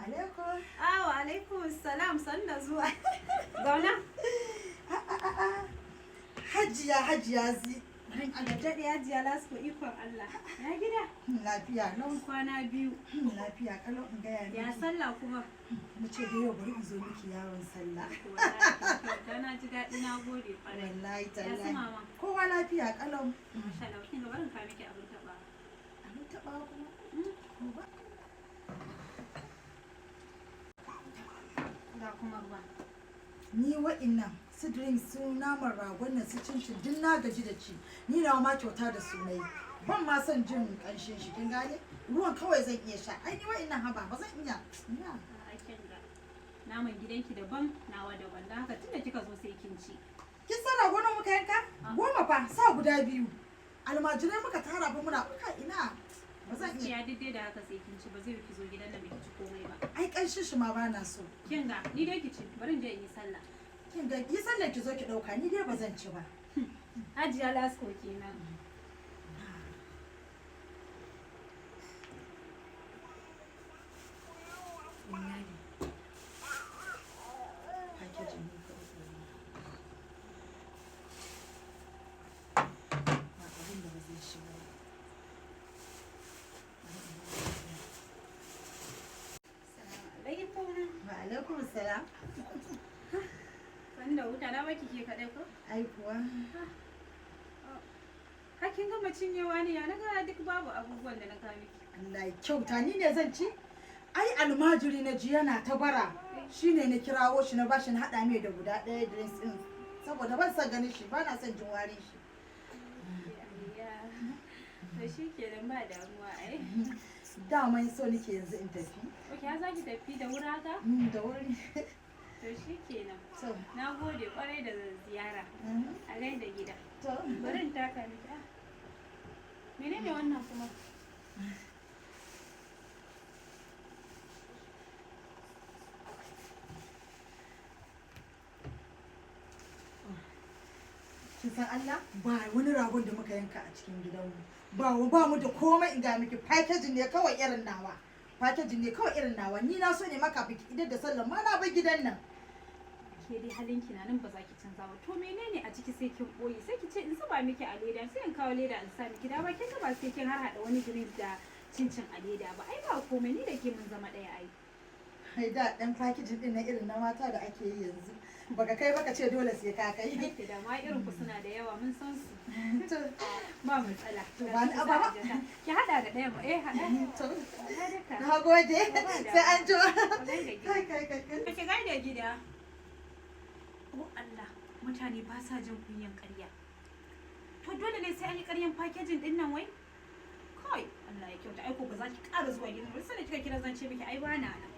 alaikum. Wa alaikum salam, sanda zuwa. Zauna. Hajiya zi. Allah daɗe hajiya lasko ikon Allah. Ya gida? Lafiya lau. Kwana biyu. Lafiya kalau in gaya miki. Ya sallah kuma. Mu ce da yau bari in zo miki yawon sallah. Wallahi na ji daɗi na gode ƙwarai. Wallahi Ya su tallahi. mama. Kowa lafiya kalau. Masha Allah, kin ga barin ka miki abin taɓa. Abin taɓa kuma. Ga kuma ruwa. Ni wa'innan su drink su naman ragon nan su cin duk na gaji da ci. Ni na ma kyauta da su nayi. Ban ma son jin ƙanshin shi kin gane? Ruwan kawai zan iya sha. Ai ni wa'innan haba ba zan iya. Ina. A kin ga. Naman gidanki daban, nawa daban. Da haka tunda kika zo sai kin ci. Kin san rago nawa muka yanka? 10 fa, sa guda 2. Almajirai muka tara ba muna kuka ina. Ba zan iya. Ya daidai da haka sai kin ci, ba zai ki zo gidan da biki ci komai ba. Ai ƙanshin shi ma bana so. Kin ga, ni dai ki ci, bari in je in yi sallah. Kin ga yi sallar ki zo ki dauka ni dai ba zan ci ba. Hajiya lasko kenan. Packaging ne kawai. Ba abin da ba zai shiga ba. Wa alaikum salam. Sanda wuta na baki ke kaɗai ko? Ai kuwa. Hakin gama cinyewa ne ya na ga duk babu abubuwan da na kawo miki. Allah ya kyauta ni ne zan ci. Ai almajiri na ji yana ta bara. Shine na kirawo shi na bashi na haɗa mai da guda ɗaya drinks ɗin. Saboda ban son ganin shi ba na son jin warin shi. To shi kenan ba damuwa ai. Daman so nake yanzu in tafi. Ok, ya za ki tafi da wuri haka? Da wuri. To shi kenan. To. Na gode kwarai da ziyara. A gaida gida. To. Bari in taka miki. Menene wannan kuma? Kin san Allah ba wani ragon da muka yanka a cikin gidanmu. Ba mu da komai in ga miki packaging ne kawai irin nawa. Packaging ne kawai irin nawa. Ni na so ne maka biki idan da sallan ma na bar gidan nan. Ke dai halinki na nan ba za ki canza ba. To menene a ciki sai kin boye? Sai ki ce in zuba miki a leda, sai in kawo leda in sa miki. Da ba kin ga ba sai kin har hada wani drink da cincin a leda ba. Ai ba komai, ni da ke mun zama ɗaya ai. Ai da dan packaging din na irin na mata da ake yi yanzu. Baka kai baka ce dole sai ka kai. Da ma irin ku suna da yawa mun san su. To Ba matsala. ba ni ababa. Ki hada da ɗaya mu. Hada. To Hada na gode. Sai an ji. Kai Kai. Ki gaida gida. Oh Allah, mutane ba sa jin kunyan ƙarya. To dole ne sai an yi ƙaryan packaging din nan wai? Kai, Allah ya kyauta. Ai ko ba za ki ƙara zuwa gidan ba. Sai da kika kira zan ce miki ai ba na nan.